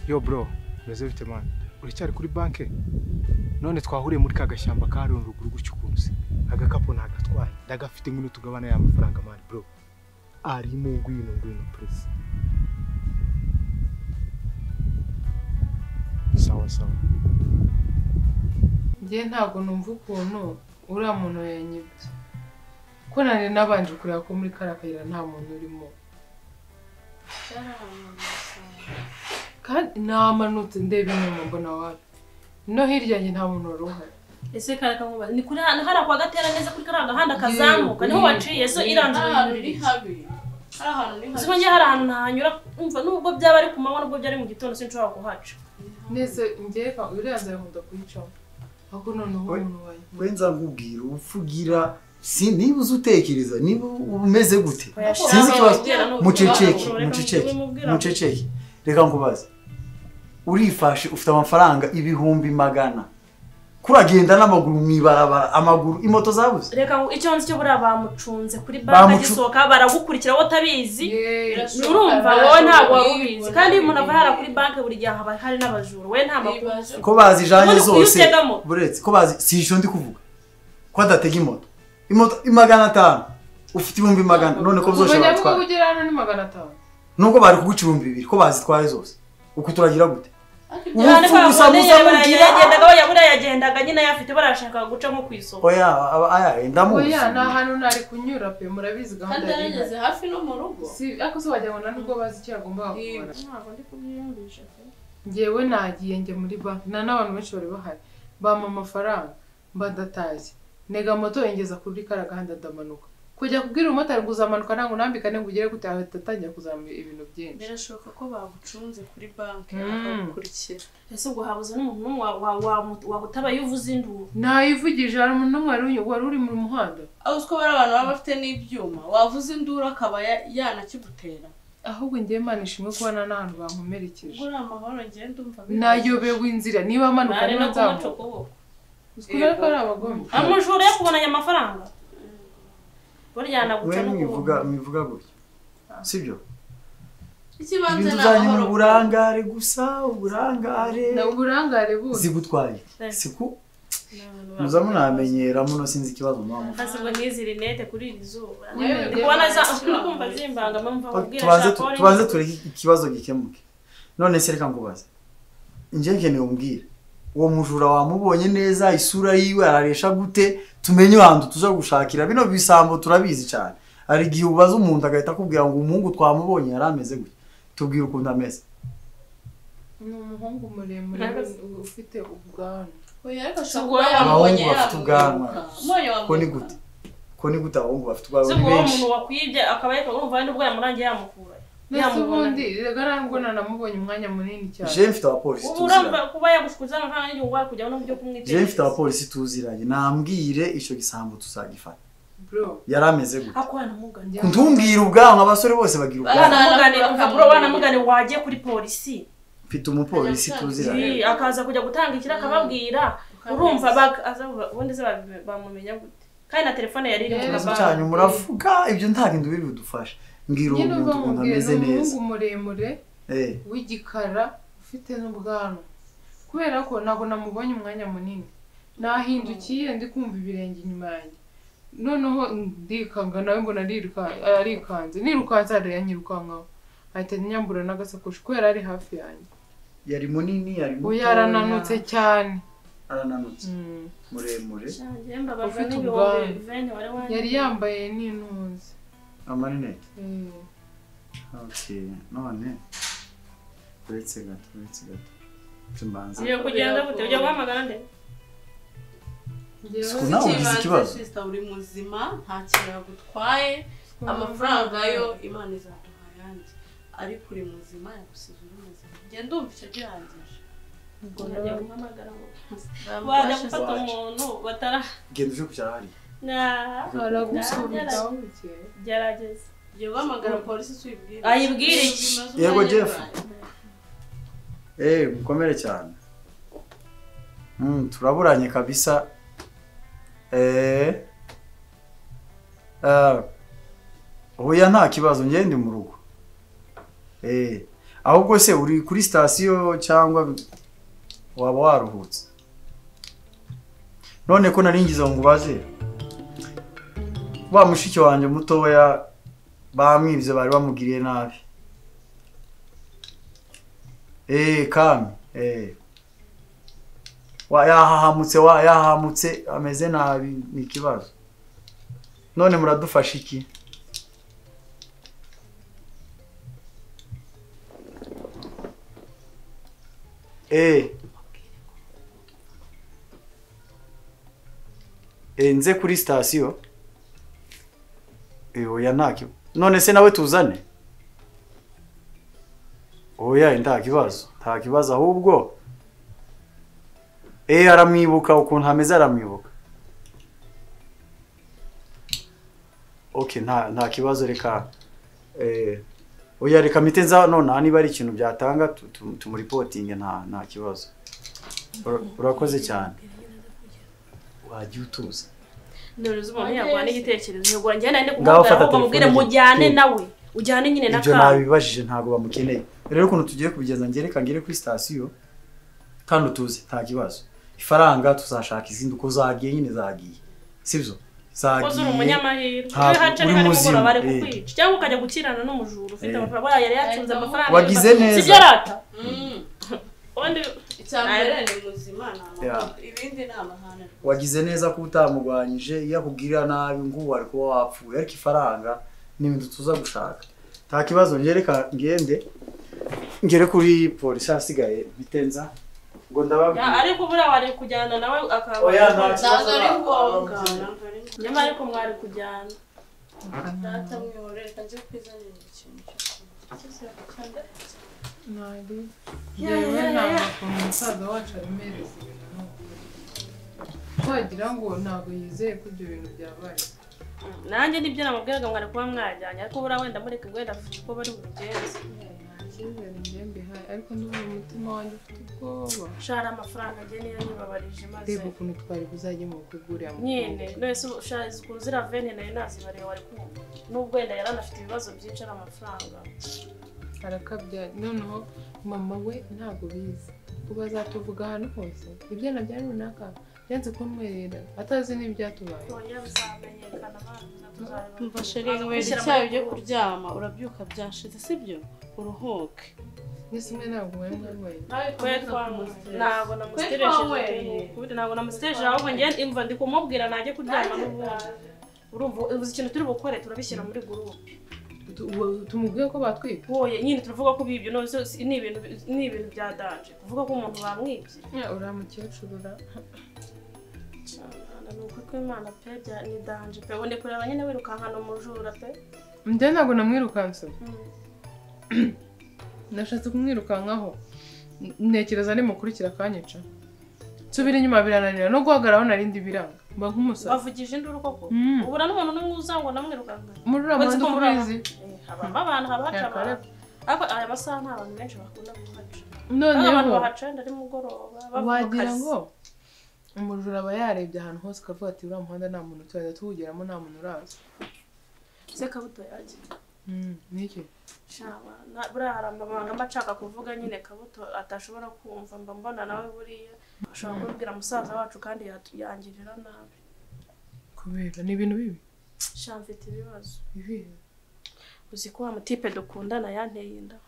Yo bro, meze bite man? Uricyari kuri banke? None twahuriye muri kagashyamba ka ruguru gucyukunze. Agakapo nagatwaye. Ndagafite ngwino tugabana ya mafaranga man bro. Ari mu ngwino please. Sawa. Ngiye ntabwo numva ukuntu uriya muntu yanyibye. Ko nari nabanje kureba ko muri karakayira nta muntu urimo. Kandi namanutse ndebe inyuma mbona wapi. No hirya nge nta muntu uruhara. Ese karaka nkuba ni kuri hano hari kwa gatera neza kuri karanga handa kazamuka niho waciye so iranzwe muri habi. Hari ahantu ni habi. Zibonye hari ahantu ntahanyura umva nubwo byaba ari kumanywa nubwo byari mu gitondo sinshobora kuhaca. Nese ngeka uriyanza nkunda kuyicamo. Ako noneho umuntu wayi. Wenza nkubwira ufugira si niba uzutekereza niba umeze gute sinzi kibazo muceceke reka nkubaze urifashe ufite amafaranga ibihumbi magana kuragenda n'amaguru mwibarabara amaguru imoto zabuze reka icyo nzi cyo bura bamucunze kuri banka gisoka baragukurikira wo tabizi urumva wowe ntabwo warubizi kandi umuntu avara kuri banka buri gihe haba hari n'abajuru we nta makuru ko bazijanye zose buretse ko bazi sisho ndi kuvuga ko adatega imoto imagana 5 ufite ibihumbi magana none ko bizoshobora gutwara ubwo ugera hano ni magana 5 nubwo bari kuguca ibihumbi 2 ko bazitwaye zose uko turagira gute yagendaga nyine yafite barashaka guca nko kwisoko oya ndamuzi oya na hano nari kunyura pe murabizi gahunda yageze hafi no mu rugo si ako se wajya ngo nubwo bazi icyo agomba gukora ntabwo ndi kubyiyumvisha pe ngewe nagiye nge muri banki n'abantu benshi bari bahari bampa amafaranga mbadataje nega moto ingeza kuri karagahanda ndamanuka kujya kubwira umumotari ngo uzamanuka nango nambikane ngo ugere gute atangira kuzamura ibintu byinshi birashoboka ko bagucunze kuri banki akagukurikira ese ubwo habuze n'umuntu wagutaba yuvuze induru nayivugije hari umuntu wari uri mu muhanda aho uko bari abantu baba bafite n'ibyuma wavuze induru akaba yanakigutera ahubwo ngiye manishimwe kubana n'ahantu bankomerekeje gura amahoro ngiye ndumva nayobewe inzira niba amanuka niba nzamuka Uskuna ko ari abagome amujure yo kubona aya mafaranga Burya guca no mivuga gutyo sibyo ikibanze n'amahoro uburangare gusa uburangare na uburangare buze zigutwaye siku muza munamenyera muno sinzi ikibazo mama hasibwo niziri nete kuri iri zuba kubona za kumva zimbanga mpamvu tubanze tureke ikibazo gikemuke none se reka ngubaze nje nkeneye umbwire uwo mujura wamubonye neza isura yiwe araresha gute tumenye hantu tuza gushakira bino bisambo turabizi cyane ari gihe ubaza umuntu agahita akubwira ngo umuhungu twamubonye yarameze gute tubwira ukuntu ameze ni umuhungu muremure ufite ubwanwa oya ariko shobora yamubonye afite ubwanwa ko ni gute abahungu bafite ubwanwa ni benshi umuntu wakwibye akaba yumva n'ubwo yamurangiye yamukura Nasubundi garangwa namubonye umwanya munini cyane. Je mfite abapolisi tuziranye. Uramba kuba yagushukuza amafaranga y'ingwa kujya no byo kumwiteza. Je mfite abapolisi tuziranye. Nambwire ico gisambo tuzagifata. Bro, yarameze gute? Akwana muganje. Ntumbwira ubwanwa abasore bose bagira ubwanwa. Bro bana mugane wagiye kuri polisi. Mfite umupolisi tuziranye. Akaza kujya gutanga ikira akababwira. Urumva ubundi se bamumenya gute? Kandi na telefone yari iri mu kabanga. Cyanyu muravuga ibyo ntakintu biri budufasha. Ngira umuntu ameze neza. Umuhungu muremure w'igikara ufite n'ubwanwa. Kubera ko nago namubonye umwanya munini. Nahindukiye ndi kumva ibirenge inyuma yanjye. Noneho ndikanga nawe mbona arikanze. Nirukanze yanyirukanka. Ahita nyambura n'agasakoshi kubera ari hafi yanjye. Yari munini yari muto. Yarananutse cyane. Arananutse. Muremure. Ufite ubwanwa. Yari yambaye n'intuzi. Amarinete. Okay, none. Uretse gato. Tumbanza. Iyo kugenda gute ujya guhamagara nde? Ikibazo. Sister uri muzima nta kintu yagutwaye amafaranga yo Imana izaduha yandi ari kuri muzima yagusize uri muzima. Genda umva icyo gihangije. Ubwo najya guhamagara ngo wajya gufata umuntu batara genda uje kucyara hari. Aragusubira gerageza. Yo guhamagara polisi tuyibwire. Ayibwire iki? Yego Jeff. Mukomere cyane. Turaburanye kabisa. Oya nta kibazo ngende mu rugo. ahubwo se uri kuri sitasiyo cyangwa waba waruhutse? None ko naringize ngo ubaze wa mushiki wanjye mutoya bamwibye bari bamugiriye nabi. Kami yahahamutse ameze nabi ni ikibazo. None muradufasha iki? Nze kuri sitasiyo. Oya ntacyo. None se nawe tuzane? Oya nta kibazo ahubwo aramwibuka ukuntu hameze aramwibuka. Okay nta kibazo reka oya reka mitenza none niba ari ikintu byatanga tumuripotinge nta kibazo. Urakoze cyane. Wagiye utuza. None zubona yagwana igitekerezo ngo njye nande kumubwira ahubwo mubwire mujyane nawe ujyane nyine na Ibyo nabibajije ntago bamukeneye. Rero ukuntu tugiye kubigenza ngereka ngire kuri sitasiyo kandi utuze nta kibazo. Ifaranga tuzashaka izindi uko zagiye nyine zagiye. Sibyo? Zagiye. Kozo umunyamahirwe. Hacari hari mugora bari kukwica. Cyangwa ukajya gukirana n'umujuru ufite amafaranga yari yacunze amafaranga. Wagize neza. Sibyo rata? Onde icyambere ni muzima nama. Ibindi namahane. Wagize neza ko utamugwanyije iyo akubwira nabi ngo wari kuba wapfuye ariko ifaranga n'ibintu tuza gushaka. Nta kibazo ngereka ngere kuri polisi hasigaye bitenza ngo ndababwira. Ariko bura wari kujyana nawe akaba. Oya ntazo ari ngombwa. Nyama ariko mwari kujyana. Data mwiyoreka nje kwizanira ikintu cyo. Nari. Yewe ntabwo umusaza wacu aremereza ibintu. Twagira ngo ntabwo yizeye ko ibyo bintu byabaye. Nanjye nibyo namubwiraga mwari kuba mwajyanye ariko bura wenda mureke gwenda afite uko bari bugenze. Icyizere njye hayi ariko ndumva umutima wanjye ufite ubwoba. Shara amafaranga njye niyo nibabarije maze. Reba ukuntu twari buzajye mu kugurira mu. Nyine nese ushaje kunzira vene nayo nazibare wari kumva. Nubwo wenda yaranafite ibibazo byinshi ari amafaranga. Arakabya noneho mama we ntabwo bizi. Kuba azatuvuga hano hose. Ibyo nabyo runaka yanze kumwerera atazi n'ibyatubaye. Oya bizamenyekana abantu. Umva sheri ngwera icyayi byo kuryama urabyuka byashize sibyo uruhuke. Nisimwe ntabwo we mwabaye. Ntabwo namustereje. Ntabwo namustereje ahubwo njye imva ndi kumubwira najye kuryama n'ubundi. Urumva uzi ikintu turi bukore turabishyira muri groupe. Tumubwiye ko batwibye. Oye nyine turavuga ko bibyo no ni ibintu bya danger. Kuvuga ko umuntu bamwibye. Uramukecuru ra. Nuko ko Imana pe ni danger pe wonde kureba nyine wirukankana umujura pe. Njye ntabwo namwirukanse. Nashatse kumwirukankaho. Ntekereza ari mukurikira kanyica. Subira inyuma birananira no guhagararaho narindi biranga. Mba nk'umusaza. Bavugije induru koko. Ubura n'umuntu n'umwe uzango namwirukankana. Murura abantu kurizi. Haba abantu habaca abantu. Ariko aya masaha nta bantu benshi bakunda kuhaca. Noneho abantu bahacenda ari mugoroba wagira ngo umujura aba yarebye ahantu hose akavuga ati uriya muhanda nta muntu tuzajya tuwugeramo nta muntu uraza. Se Kabuto yaje. Niki? Shaba buriya hari amabanga amacaka kuvuga nyine Kabuto atashobora kumva mba mbona nawe buriya ashobora kubwira musaza wacu kandi yangirira nabi. Kubera ni ibintu bibi. Shamfite ibibazo. Bibi. Uzi ko wa mutipe dukundana yanteye inda.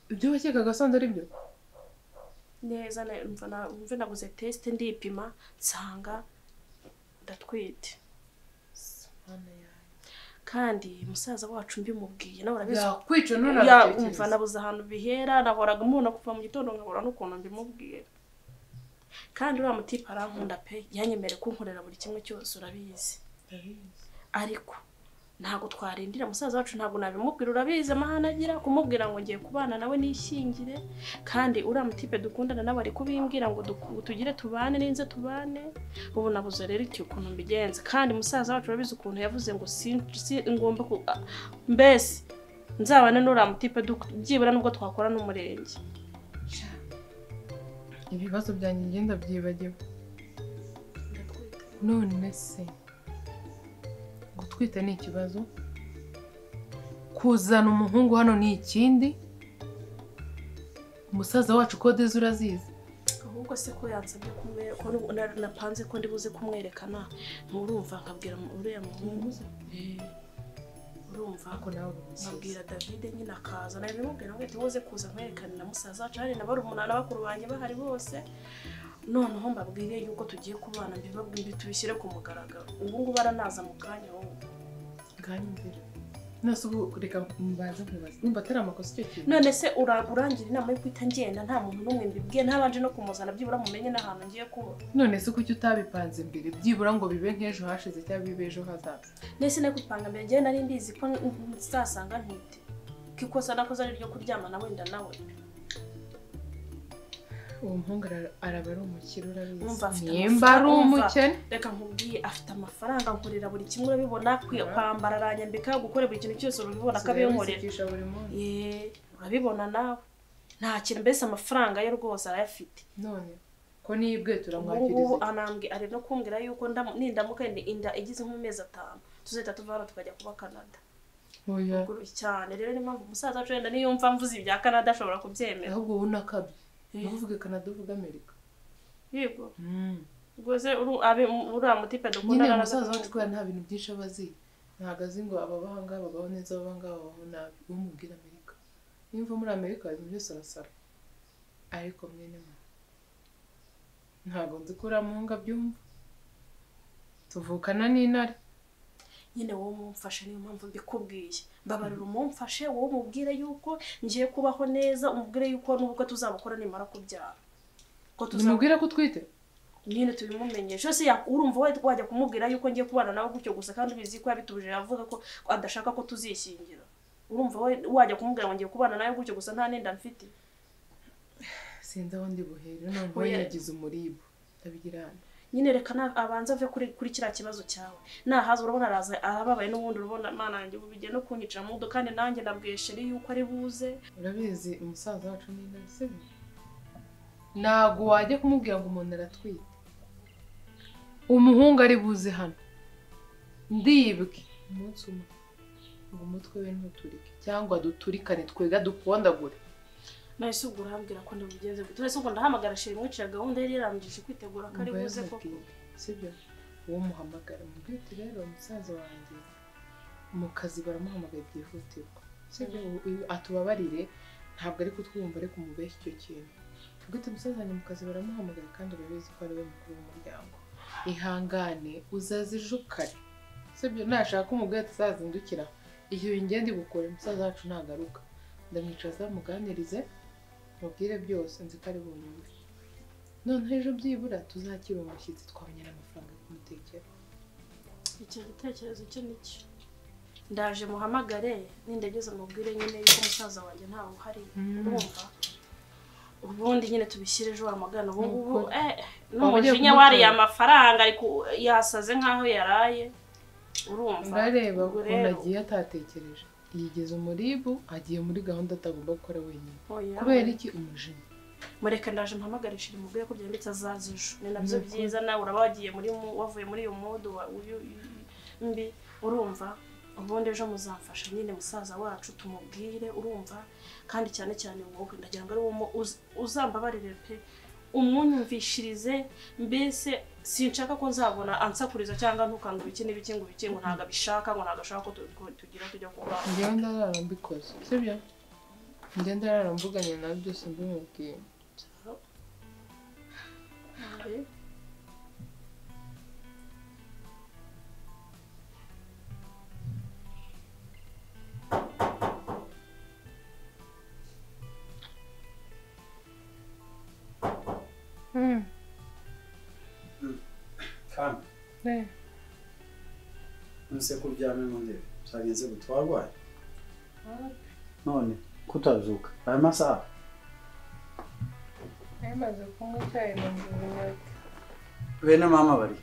Ibyo wakekaga sonda ari byo? Neza mva naguze test ndipima nsanga ndatwite. Kandi musaza wacu mbimubwiye nawe urabizi kwica none umva nabuze ahantu bihera nahoraga umuntu kuva mu gitondo nkabura n'ukuntu mbimubwiye. Kandi uriya mutipe arankunda pe yanyemere kunkorera buri kimwe cyose urabizi. Ariko ntago twarindira musaza wacu ntago nabimubwira urabizi amahana agira kumubwira ngo ngiye kubana nawe nishingire kandi uriya mutipe dukundana nawe ari kubimbwira ngo tugire tubane ninze tubane. Ubu nabuze rero iki ukuntu mbigenza kandi musaza wacu urabizi ukuntu yavuze ngo si ngomba mbese nzabane n'uriya mutipe byibura nubwo twakora n'umurenge. Ibibazo byanjye ngenda byibagiwe. None se gutwita ni ikibazo, kuzana umuhungu hano ni ikindi, umusaza wacu kode ze urazizi ahubwo se ko yansabye kumwereka ko napanze ko ndibuze kumwerekana nturumva nkabwira uriya muhungu urumva ko nawe nkabwira David nyine akaza nawe bimubwira ngo tubuze kuza nkwerekana na musaza wacu hari nabari umunana bakuru banjye bahari bose noneho mbabwire yuko tugiye kubana mbibabwire tubishyire ku mugaragaro ubu ngubu baranaza mu kanya wowe nganyumvira nase ubu reka mbaza kubaza nimba atari amakosa icyo kintu none se urangira inama yo kwita ngenda nta muntu n'umwe mbibwiye ntabanje no kumuzana byibura mumenye n'ahantu ngiye kuba none se kuki utabipanze mbere byibura ngo bibe nk'ejo hashize cyangwa bibe ejo hazaza nese ne kupanga mbere ngiye nari mbizi ko nzasanga ntite kikosa nakoze ari ryo kuryamana wenda nawe uwo muhungu araba ari umukire urabizi nimba ari umukene reka nkubwiye afite amafaranga nkorera buri kimwe urabibona kwambara aranyambika gukora buri kintu cyose urabibona akabinkorera urabibona nawe nta kintu mbese amafaranga ye rwose arayafite none ko nibwe turamwakiriza ubu anambwe ari no kumbwira yuko nindamuka inda igize nk'amezi 5 tuzahita tuva hano tukajya kuba Canada oya cyane rero ni mpamvu umusaza wacu wenda niyumva mvuze ibya Canada ashobora kubyemera ahubwo ubu nakabye uvuge Canada uvuga Amerika yego rwose uriya mutipe dukunda nyine umusaza wacu kubera nta bintu byinshi abazi ntabwo azi ngo ababahanga babaho neza ababahanga babaho nabi umubwira Amerika nimva muri Amerika ibintu byose arasara ariko mwene ntabwo nzi ko uramuhunga byumva tuvukana n'intare nyine wowe mumfashe niyo mpamvu mbikubwiye mbabarira umumfashe wowe mubwire yuko ngiye kubaho neza umubwire yuko nubwo tuzabukora nimara kubyara ko tuzamubwira ko twite nyine tubimumenyesha se urumva wajya kumubwira yuko ngiye kubana nawe gutyo gusa kandi ubizi ko yabitubuje yavuga ko adashaka ko tuzishingira urumva wajya kumubwira ngo ngiye kubana nawe gutyo gusa nta nenda mfite sinzi aho ndi buhere none yagize umuribo abigirana nyine reka abanza ave kuri kira kibazo cyawe nahaza urabona araza arababaye n'ubundi urabona mana yanjye ubije no kunyicira mu mudo kandi nanjye nabwesheri yuko ari buze urabizi umusaza wacu ni nase nago wajye kumubwira ngo umuntu aratwite umuhungu ari buze hano ndibwe umunsi umwe ngo umutwe we ntuturike cyangwa duturikane twega dukondagure nahise ubwo urambwira ko ndibugenze gute nahise ubwo ndahamagara sheri mwicira gahunda yari yarangije kwitegura ko ari buze koko sibyo uwo muhamagara mubwire uti rero umusaza wanjye mu kazi baramuhamagaye byihutirwa sibyo atubabarire ntabwo ari kutwumva ariko umubeshya icyo kintu ubwite umusaza wanjye mu kazi baramuhamagaye kandi urabizi ko ari we mukuru w'umuryango ihangane uzaze ejo kare sibyo nashaka umubwire atazazindukira iyo ingende bukore umusaza wacu ntagaruka ndamwicaza muganirize mubwire byose nzi ko ari bunyumve none ejo byibura tuzakira umushyitsi twabonye n'amafaranga yo kumutekera icyo gitekerezo cyo nicyo ndaje muhamagare nindageze mubwire nyine yuko umusaza wanjye ntawe uhari urumva ubundi nyine tubishyire ejo wamagana ubu ngubu n'umujinya wariye amafaranga ariko yasaze nk'aho yaraye urumva urareba ukuntu agiye atatekereje yigeze umuribu agiye muri gahunda atagomba gukora wenyine kubera iki umujinya mureka ndaje mpamagarishira umubwire ko byanditse azaza ejo ni nabyo byiza nawe uraba wagiye wavuye muri iyo modo mbi urumva ubundi ejo muzamfasha nyine musaza wacu tumubwire urumva kandi cyane cyane wowe ndagira ngo ari wo uzambabarire pe umunyumvishirize mbese sinshaka ko nzabona ansakuriza cyangwa ntukanga ibiki n'ibiki ngo biki ngo ntago abishaka ngo ntago ashaka ko tugira tujya kuba ngenda narambikoze sibyo ngenda narambuganye na byose mbimubwiye Kama. Nse kuryame mu ndebe. Cyagenze gutwarwaye. None kutazuka. Aya masaha. Amaze kunywa icyayi mu nzu. Bene mama bari.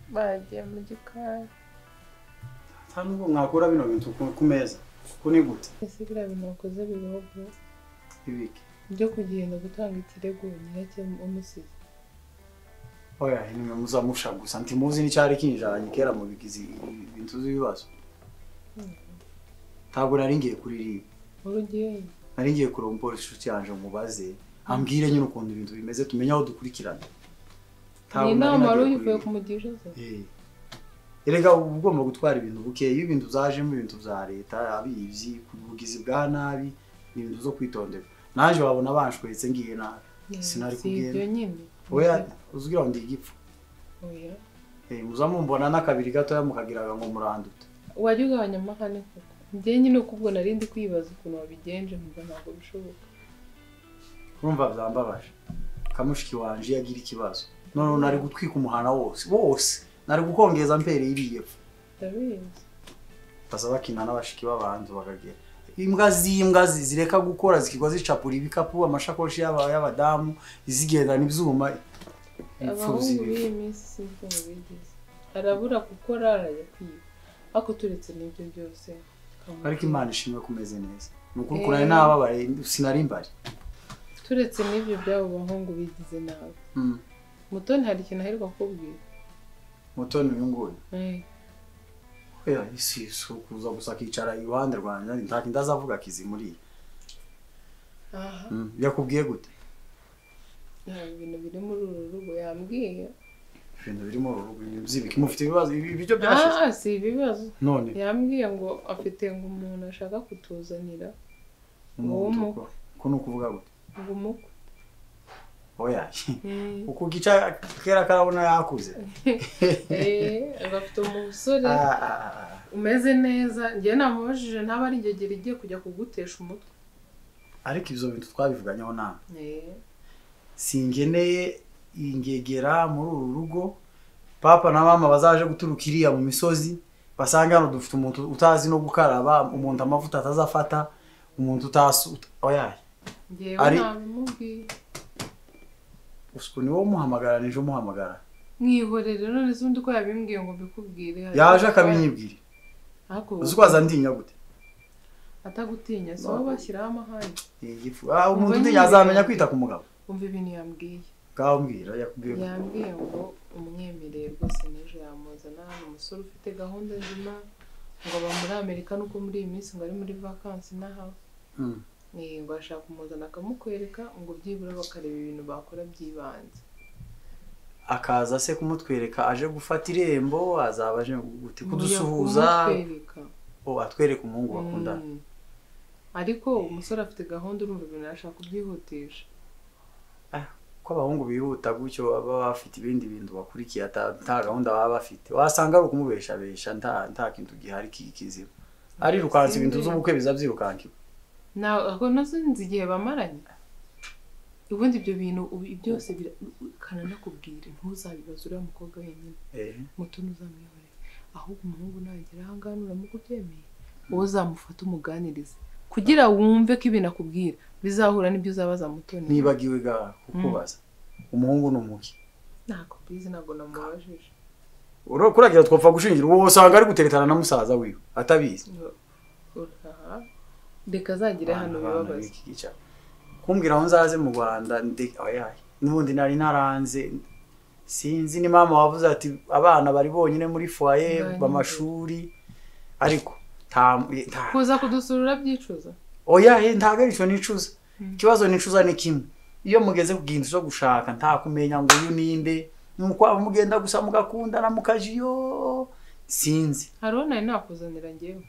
Bagiye mu gikari. Ntabwo mwakura bino bintu ku meza. Kuni gute? Ese bira bintu wakoze bibaho bro. Ibiki. Byo kugenda gutanga ikirego nyirake umusizi. Oya, ni muzamusha gusa ntimuzi n'icyari kinjanye kera mu bigizi ibintu z'ibibazo. Ntabwo nari ngiye kuririmba. Urugiye. nari ngiye kurombora inshuti yanje umubaze ambwire nyine ukuntu ibintu bimeze tumenye aho dukurikirana. Ni inama wari ugiye kumugisha se? Erega ugomba gutwara ibintu buke, iyo ibintu zajemo ibintu bya leta abivyi kubugizi bwa nabi ibintu zo kwitondera. Naje wabona banshwetse ngiye nabi. Sinari kugenda. Oya uzugira ndi igipfu. Oya. Muzamumbona nakabiri gato yamukagiraga ngo muranduta. Wajya ugabanya amahane koko. Njye nyine kubwo narindi kwibaza ukuntu wabigenje mvuga ntabwo bishoboka. Urumva byambabaje. Kamushiki wanje yagira ikibazo. None nari gutwika umuhana wose. Nari gukongeza mpere iriye. Ndabizi. Basaba kina n'abashiki b'abantu bakagera. Imbwa zireka gukora zikigwa zicapura ibikapu amashakoshi y'abadamu izigenda n'ibyuma. Abahungu b'iyi minsi sinzi ngo bigize. Arabura gukora arayakwiba. Ako turetse n'ibyo byose. Ariko Imana ishimwe kumeze neza. Nuko kurane n'ababaye sinari mbari. Turetse n'ibyo byabo bahungu bigize nabi. Mutoni hari ikintu aheruka kubwira. Mutoni uyu nguyu. Oya isi kuza gusa kicara iruhande rwanjye ntaki ndazavuga kizimuri. Aha. Yakubwiye gute? Ibintu biri muri uru rugo yambwiye. Ibintu biri muri uru rugo byibiki mufite ibibazo ibyo byashize. Si ibibazo. None. Yambwiye ngo afite ngo umuntu ashaka kutuzanira. Umuntu ko no kuvuga gute? Ngo umukwe. Oya. Uko gica kera karabona yakuze. Agafite umusore umeze neza. Ngiye namubajije ntaba ari ingegera igiye kujya kugutesha umutwe. Ariko ivyo bintu twabivuganyeho nawe. Singeneye ingegera muri uru rugo. Papa na mama bazaje guturuka iriya mu misozi. Basanga hano dufite umuntu utazi no gukaraba, umuntu amavuta atazafata, umuntu utasuta. Oya. Ngiye nabimubwiye. Usko ni wo muhamagara nijo muhamagara. Mwihorere none zundi ko yabimbwiye ngo mbikubwire. Yaje akabinyibwira. Uzi kwaza ndinya gute? Atagutinya so bashyiraho amahane. Igifu. Umuntu ndinya azamenya kwita ku mugabo. Umva ibintu yambwiye. Gambwira yakubwiye. Yambwiye ngo umwemereye rwose nejo yamuzana umusore ufite gahunda nzima ngo ba muri Amerika nuko muri iyi minsi ngo ari muri vacances naho. Ngo ashaka kumuzana akamukwereka ngo byibura bakareba ibintu bakora byibanze. Akaza se kumutwereka aje gufata irembo azabaje guti kudusuhuza. Atwereka umuhungu bakundana. Ariko umusore afite gahunda urumva ibintu ashaka kubyihutisha. Ko abahungu bihuta gutyo baba bafite ibindi bintu bakurikiye ata gahunda baba bafite. Wasanga ari kumubeshabesha nta kintu gihari kiziba. Ari rukanze ibintu z'ubukwe bizabyirukankiwe. Ako nazinzi igihe bamaranye. Ubundi ibyo bintu byose kana nakubwira ntuzabibaza uriya mukobwa wenyine. Mutoni uzamwihorera. Ahubwo umuhungu nagera ahangaha uramukubyemeye. Wowe uzamufata umuganirize. Kugira wumve ko ibintu akubwira bizahura n'ibyo uzabaza Mutoni. Nibagiwe ga kukubaza. Umuhungu n'umuki. Nako bizi nago namubajije. Kuragira twopfa gushingira uwo usanga ari guteretana na musaza wiwe atabizi. Ndeka zagira hano bibabaza. Kumbwira aho nzaze mu Rwanda oya nubundi nari naranze sinzi ni mama wavuze ati abana bari bonyine muri foyer bamashuri ariko kuza kudusurura byicuza. Oya ntago arico nicuza. Ikibazo nicuza ni kimwe. Iyo mugeze kugintu cyo gushaka nta kumenya ngo uyu ninde nuko mugenda gusa mugakundana mukajiyo sinzi. Harona nakuzanira ngewe.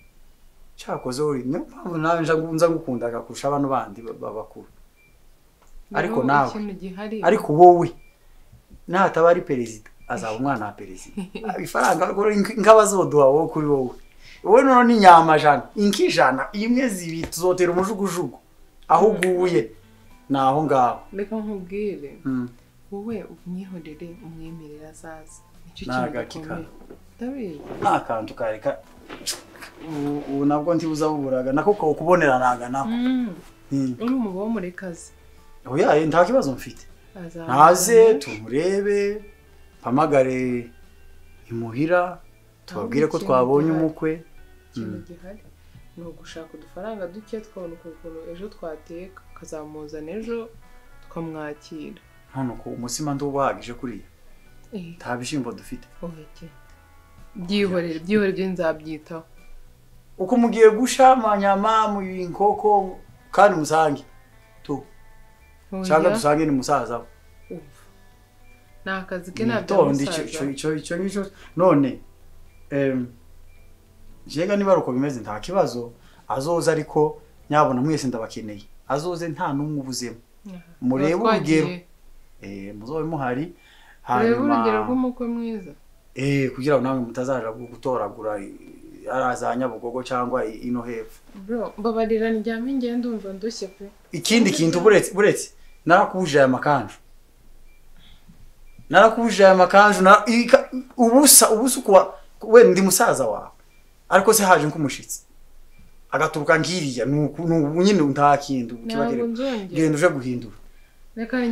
Cyakoze uri niyo mpamvu nawe nza gukundaga kurusha abantu bandi babakuru. Ariko nawe ariko wowe nataba ari perezida azaba umwana wa perezida. Ifaranga nk'abazoduha wowe kuri wowe. Wowe none ni nyama jana inkijana imwe zibiti zotera umujugujugu aho uguye naho ngaho. Reka nkubwire wowe umwihorere umwemerera azaza. Nicyo kintu ndabizi. Akantu kareka nabwo ntibuza buburaga nako kubonera naga nako. Uri umugabo muri kazi. Oya nta kibazo mfite. Naze tumurebe pamagare imuhira tubabwire ko twabonye umukwe. No gushaka udufaranga duke twabona ukuntu ejo twateka kazamuzana ejo twamwakira. Hano ko umusima ndubahagije kuri. Nta bishimbo dufite. Byihorere nzabyitaho. Uko mugiye gusha amanyama mu inkoko kandi musange tu cyangwa dusange ni musaza nta kazi ke nabyo tonde icyo nico none jega niba ruko bimeze nta kibazo azoza ariko nyabona mwese ndabakeneye azoze nta numwe ubuzemo murebe urugero muzobe muhari hanyuma urugero rw'umukwe mwiza kugira ngo nawe mutazaja gutoragura arazanya bugogo cyangwa ino hepfo bro babarira ndyame ngiye ndumva ndushye pe ikindi kintu buretse narakuje aya makanju na ubusa kuwa we ndi musaza wawe ariko se haje nkumushitsi agaturuka ngiriya nyine nta kintu kibagere genda uje guhindura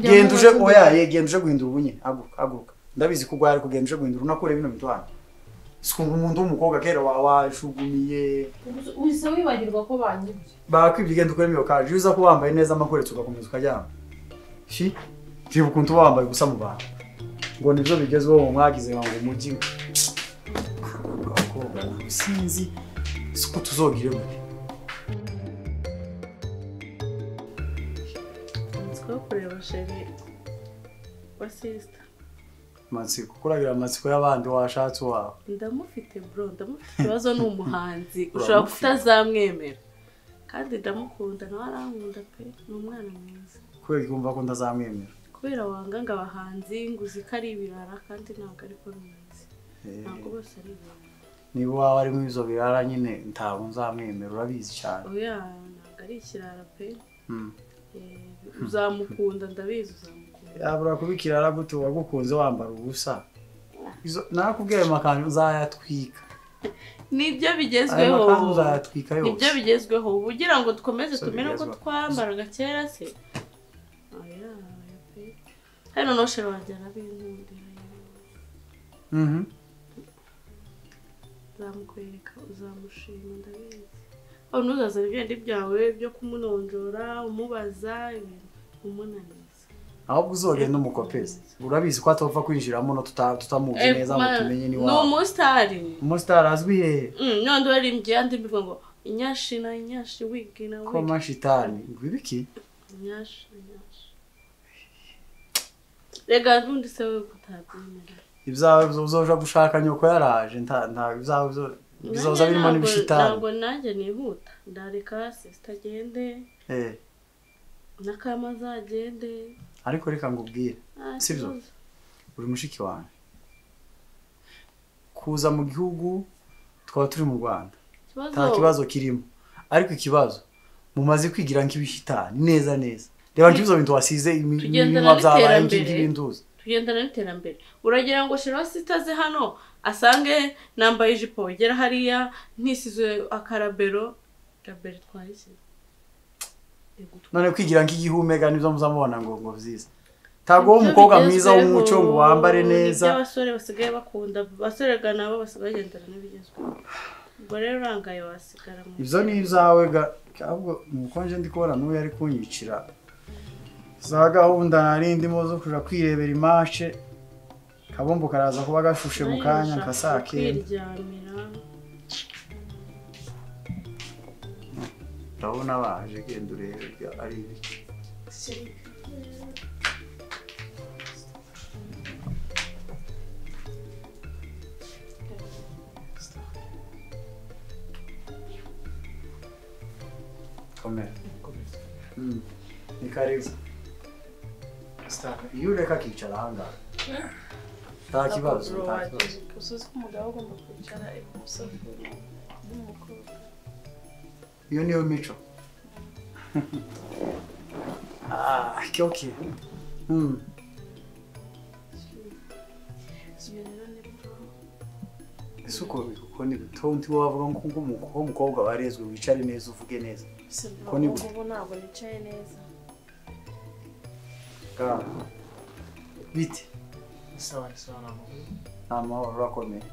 genda uje genda uje guhindura ubunyine aguruka ndabizi ko gwari kugenda uje guhindura unakure bino bitwana sikunga umuntu w'umukobwa kera washugumiye wise wibagirwa ko banyibye bakwibye genda ukore miyo kaje uza ko wambaye neza amakoretso ugakomeza ukajyana shi kibu kuntu wambaye gusa mu bantu ngo nivyo bigezweho mwagize ngo umujyi sinzi siko tuzogire gute kureba sheri wa sister matsiko kuragira amatsiko y'abandi washatse wawe ndamufite bro ndamufite ikibazo n'umuhanzi ushobora kutazamwemera kandi ndamukunda nawe arankunda pe ni umwana mwiza kubera kumva ko ndazamwemera kubera wanga ngo abahanzi nguzi ko ari ibirara kandi ntabwo ariko neza ntabwo bose ari ibirara niba waba ari mu izo birara nyine ntabwo nzamwemera urabizi cyane oya ntabwo ari ikirara pe uzamukunda ndabizi uzamukunda yabura kubikirara gute wagukunze wambara ubusa nakubwiye makanju uzayatwika nibyo bigezweho uzayatwika yose nibyo bigezweho ugira ngo dukomeze tumene ko twambaraga kera se oya pe hano no shero wagera bindundira uzamukwereka uzamushima ndabizi aho ntuzazana ibindi byawe byo kumunonjora umubaza ibintu umunaniza ahubwo uzogenda umukopeza urabizi ko atopfa kwinjiramo no tutamuzi neza ngo tumenye ni wawe ni umusitari azwi hehe none wari mbye andi mbivuga ngo inyashi wigina ko mashitani ngwibiki inyashi rega ndundi se we kutabyemera ibyawe uzoja gushaka nyoko yaraje nta ibyawe bizoza birimo n'ibishitani ntabwo nanjye nihuta ndareka sister agende nakama azagende ariko reka ngubwire sibyo uri mushiki wanjye kuza mu gihugu twaba turi mu Rwanda nta kibazo kirimo ariko ikibazo mumaze kwigira nk'ibishitani neza reba nkibizo bintu wasize iminwa byabaye nk'ibinduza tugendana n'iterambere uragira ngo shira sitaze hano asange nambaye ijipo igera hariya ntisize akarabero twahise none kwigira nk'igihumeka nibyo muzamubona ngo vyiza tago umukobwa mwiza w'umuco ngo wambare neza abasore basigaye bakunda basorega nabo basigaye bagendana n'ibigezweho ubwo rero urangaye wasigara mu ivyo ni izawe ahubwo mukonje ndi kubona n'uwo yari kunyicira za gahunda nari ndimo zo kuja kwirebera imashe kabombo karaza kuba gashushe mu kanya nkasake ndabona baje genda urebe ari ibiki ni karibu iyo ureka akicara ahangaha nta kibazo usuzi ko umugabo agomba kwicara ibumoso bw'umukobwa iyo niyo mico kyoki isuko ni tonti wavuga ngo umukobwa warezwe wicare neza uvuge neza ko ni ubu ntabwo nicaye neza biti sawa amahoro urakomeye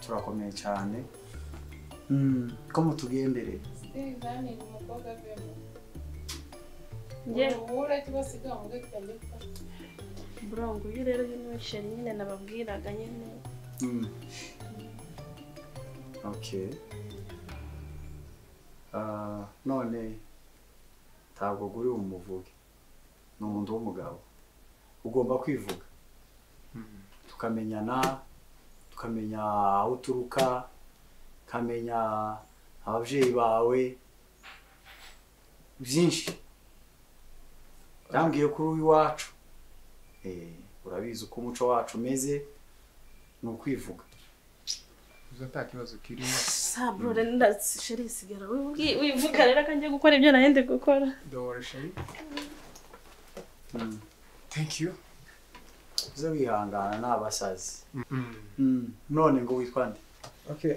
turakomeye cyane ko mutugendere burongo uyu rero y'inweshe nyine nababwiraga nyine okay none ntabwo guri umuvuge ni umuntu w'umugabo ugomba kwivuga tukamenyana tukamenya aho uturuka kamenya ababyeyi bawe byinshi yambwiye kuri uyu wacu urabizi uko umuco wacu umeze ni ukwivuga uza nta kibazo kirimo sabro renda sheri sigara wivuga rero kanjye gukora ibyo nahende gukora dore sheri thank you uze wihangana n'abasazi none ngo witwa nde okay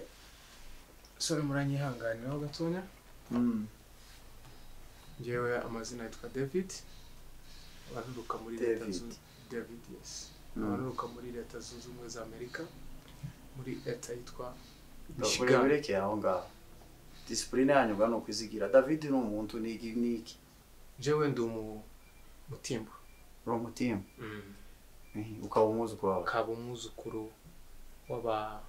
sorry muranyihanganiraho gatonya njyewe amazina yitwa David waruruka muri David yes waruruka muri leta zunze ubumwe za Amerika muri leta yitwa Michigan bereke aho ngaho discipline yanyu bano kwizigira David ni umuntu niki njyewe ndi mutimbo ro mutimbo ukaba umuzukuru wawe kaba umuzukuru w'aba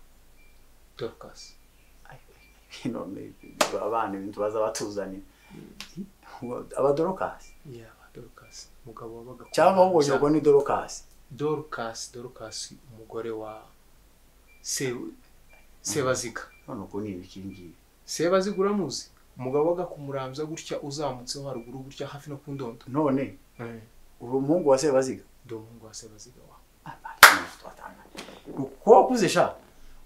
Dorcas none abana ibintu baza batuzanira aba Dorcas Dorcas mugabo wabaga cyangwa ubonye ngo ni Dorcas umugore wa Sebaziga none uko ni ibikingi Sebaziga uramuzi umugabo waga kumuramza gutya uzamutseho haruguru gutya hafi no kundondo none uri umuhungu wa Sebaziga ndo umuhungu wa Sebaziga wa uko kuze sha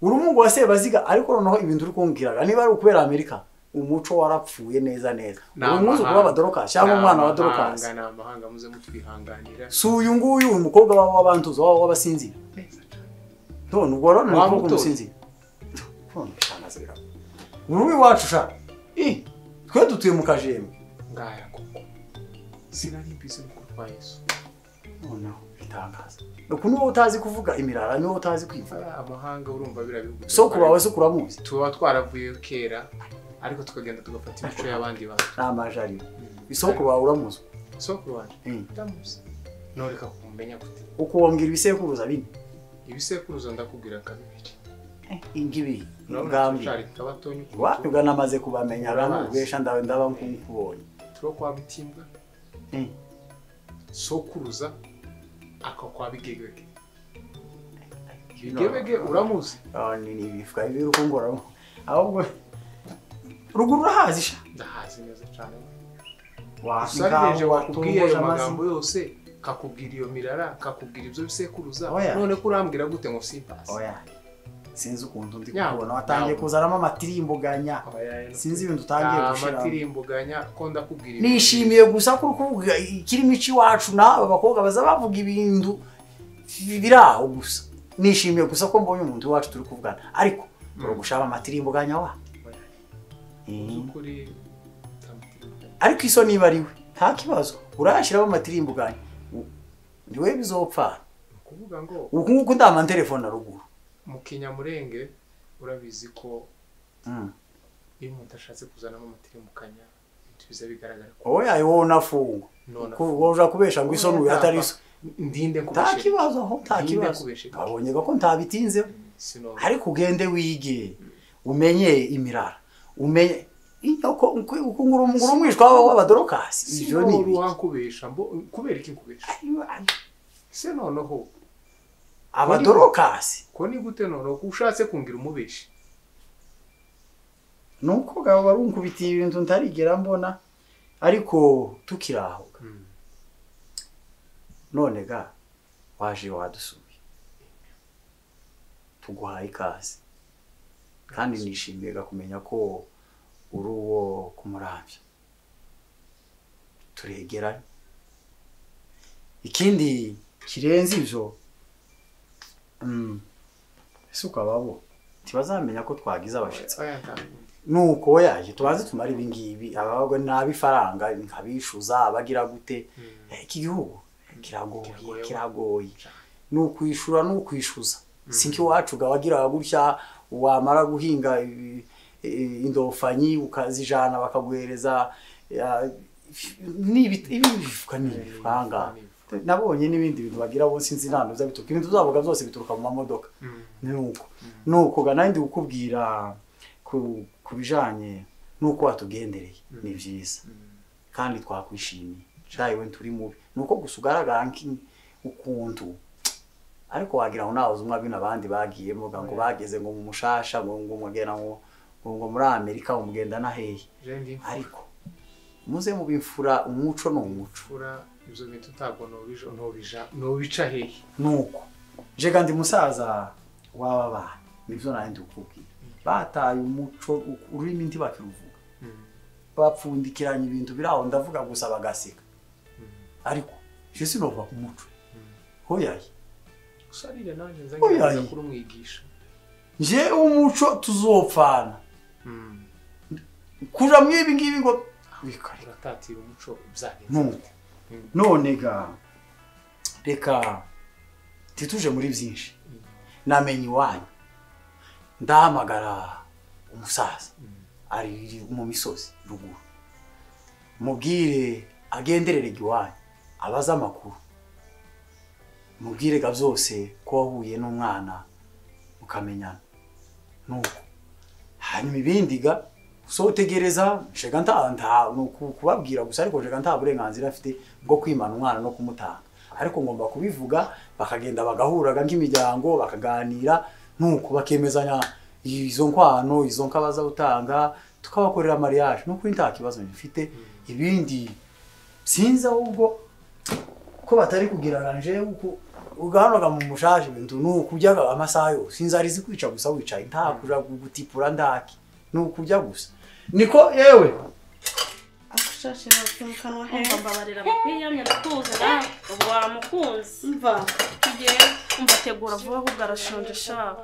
uri umuhungu wa Sebaziga ariko noneho ibintu uri kumbwiraga niba ari ukubera Amerika umuco warapfuye neza umuzukuru wa Dorcas cyangwa umwana wa Dorcas amahanga muze mutwihanganira suyu nguyu umukobwa w'abantuzo w'abasinzi none ubwo rero ni umusinzi none shanazira uri wacu sha twe dutuye mu Kajembe ngaya koko sinari mbizi ko kwa Yesu none bitangaza uko niwo utazi kuvuga imirara niwo utazi kwivuga amahanga urumva birabivuga soko bawe se kuramuzi tuba twaravuye kera ariko tukagenda tugafata imico y'abandi bantu namajari isoko bawe uramuzi soko wanje ndamuzi noreka kumenya gute uko wombwira ibisekuruza bine ibisekuruza ndakubwira kabiri ingibi ngambi wapi namaze kubamenya abantu besha ndaba nkubonye turo kwa bitimbwa sokuruza akakwa bigegege bigegege uramuzi ni bifuka ibiri ukongora ahubwo ruguru rahazi sha ndahazi neza cyane wasanje wakubwiye ayo magambo yose kakubwira iyo mirara kakubwira ibyo bisekuruza none kurambwira gute ngo simpasi oya sinzi ukuntu ndi kubona watangiye kuzaramo amatirimbuganya sinzi ibintu utangiye gushira amatirimbuganya ko ndakubwira nishimiye gusa ko kuvuga ikirimo ici wacu n'aba bakobwa baza bavuga ibintu biraho gusa nishimiye gusa ko mbonye umuntu wacu turi kuvugana ariko gushaba amatirimbuganya wa ariko iso niba ariwe nta kibazo urashiraho amatirimbuganya ndiwe bizopfa kuvuga ngo ukunguko ndama telefone ruguru mu Kinyamurenge urabizi ko iyo umuntu ashatse kuzana amatirimbuganya biza bigaragara ko oya yona fungo ko uja kubesha ngo iso nuye atari iso ndinde kubesha nta kibazo aho nta kibazo abonye ko ntabitinze ariko ugende wige umenye imirara umenye inyoko ukungura umwishwa w'abadorokasi ivyo ni ibikubesha kubera iki kubesha se noneho abadorokasi ko ni gute noneho ushatse kungira umubeshi nuko gabo barunkubitiye ibintu ntarigera mbona ariko tukiraho none ga waje wadusubiye tuguhaye ikaze kandi nishimiye kumenya ko uri uwo kumuravya turegeranye ikindi kirenze ivyo isuka babo tibazamenya ko twagize abashitsi nuko yaje tubaze tumara ibingibi abagwe nabifaranga nkabishuza abagira gute iki gihugu kiragoye nukwishura nukwishuza sinki wacu gawagira gutya wamara guhinga indofanyi ukazijana bakaguhereza ibifuka n'ibifanga nabonye n'ibindi bintu bagira bo sinzi nanduza bituka ibintu zavuga byose bituruka mu mamodoka nuko ga nandi gukubwira kubijanye nuko watugendereye ni byiza kandi twakwishimiye shayiwe turi mubi nuko gusa ugaragara ukuntu ariko wagira ngo nawe uzumwa bino abandi bagiyemo ngo bageze ngo mu mushasha ngo mugenda ngo muri Amerika umugenda na hehe ariko muze mu bimfura umuco no umucura ibyo bintu utago no bica hehe nuko je kandi musaza waba bana nivyo nandi ukubwira bataye umuco ururimi ndi bakiruvuga bapfundikiranye ibintu biraho ndavuga gusa bagaseka ariko je sinova ku muco hoyaye usarire nanje nzangira kuri umwigisha je umuco tuzopfana kuja mwibi ngibi ngo bikari ratatira umuco byagenze none ga reka tituje muri byinshi namenye iwanyu ndahamagara umusaza ari mu misozi ruguru mubwire agenderere iwanyu abaza amakuru mubwire ga byose ko wahuye n'umwana mukamenyana nuko hanyuma ibindi ga usotegereza shega nta kubabwira gusa ariko shega nta burenganzira afite bwo kwimana umwana no kumutanga ariko ngomba kubivuga bakagenda bagahuraga nk'imiryango bakaganira nuko bakemezanya izo nkwano izo nkabaza utanga tukabakorera mariage no kuri nta kibazo bifite ibindi sinza ahubwo ko batari kugiraranje uko ugahanoga mu mushaje bintu nukujya amasaha yo sinzarizi kwica gusa wicaye nta kuja gutipura ndaki nukujya gusa niko yewe akushashira kanwa he mbabarira kwiyamya tuza ubwo waramukunzi mva tugiye umbategura vuba ahubwo arashonje shaka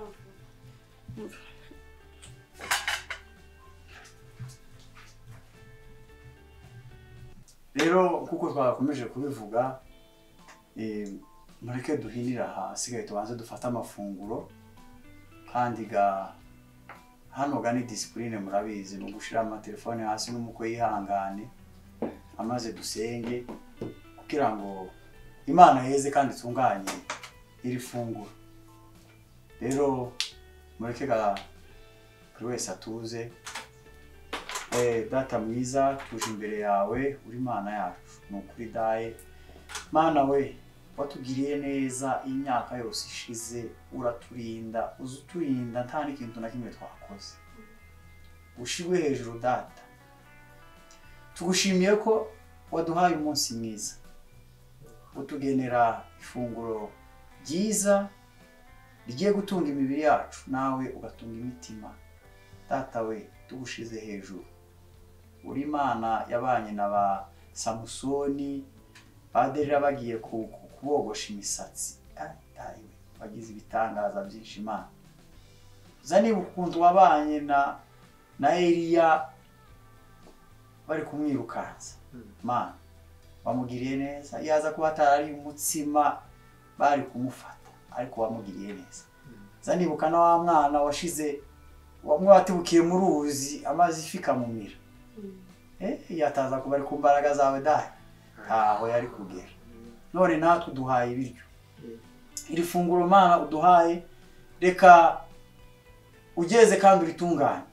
rero kuko twakomeje kubivuga mureke duhinira hasigaye tubanze dufata amafunguro kandi ga hano ga ni discipline murabizi no gushira amatelefone hasi n'umuko yihangane amaze dusenge kugira ngo Imana yeze kandi tunganye iri funguro rero mureke ga buri wese atuze data mwiza tuje imbere yawe uri Imana yacu nukuri daye Mana we watugiriye neza imyaka yose ishize uraturinda uzuturinda nta n'ikintu na kimwe twakoze ushibwe hejuru data tugushimiye ko waduhaye umunsi mwiza utugenera ifunguro ryiza rigiye gutunga imibiri yacu nawe ugatunga imitima data we tugushize hejuru uri Imana yabanye na ba Samusoni baderera bagiye kubogosha imisatsi dayiwe bagize ibitangaza byinshi Imana zani ukuntu wabanye na Eliya bari kumwirukanza Mana bamugiriye neza yaza kuba atari umutsima bari kumufata ariko wamugiriye neza zani bukana wa mwana washize wamwatibukiye mu ruzi amazi ifika mu mira yataza kuba ari ku mbaraga zawe dayi aho yari kugera none natwe duhaye ibiryo iri funguro Mana uduhaye reka ugeze kandi uritunganye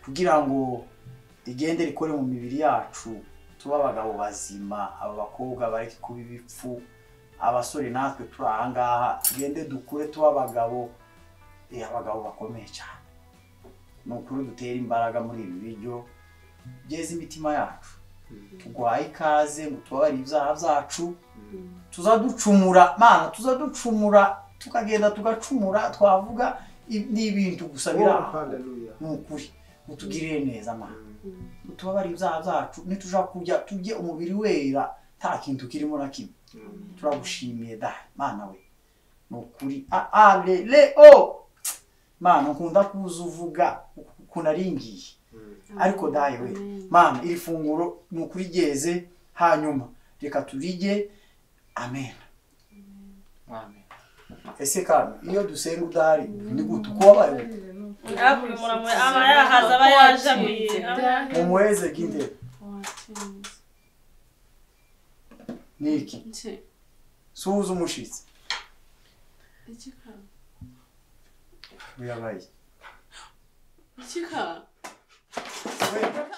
kugira ngo rigende rikore mu mibiri yacu tuba abagabo bazima aba bakobwa bari kuba ibipfu abasore natwe turi ahangaha tugende dukure tuba abagabo bakomeye cyane nukuri dutera imbaraga muri ibi biryo byeze imitima yacu tugwaye ikaze ngo tubabarire ibyaha byacu tuzaducumura Mana tuzaducumura tukagenda tugacumura twavuga n'ibintu gusa biraho nukuri utugirire neza Mana tubabarire ibyaha byacu nituja kujya tujye umubiri wera nta kintu kirimo na kimwe turagushimiye da Mana we nukuri Mana nkunda kuzuvuga kunaringiye ariko daye we Mana iri funguro nukuri geze hanyuma reka turije amen amen ese kandi iyo dusenga udari ni gutu ko wabaye akuri muramwe aba yahaza aba yajabuye umweze ginde niki suza umushitsi ikika yabaye ikika we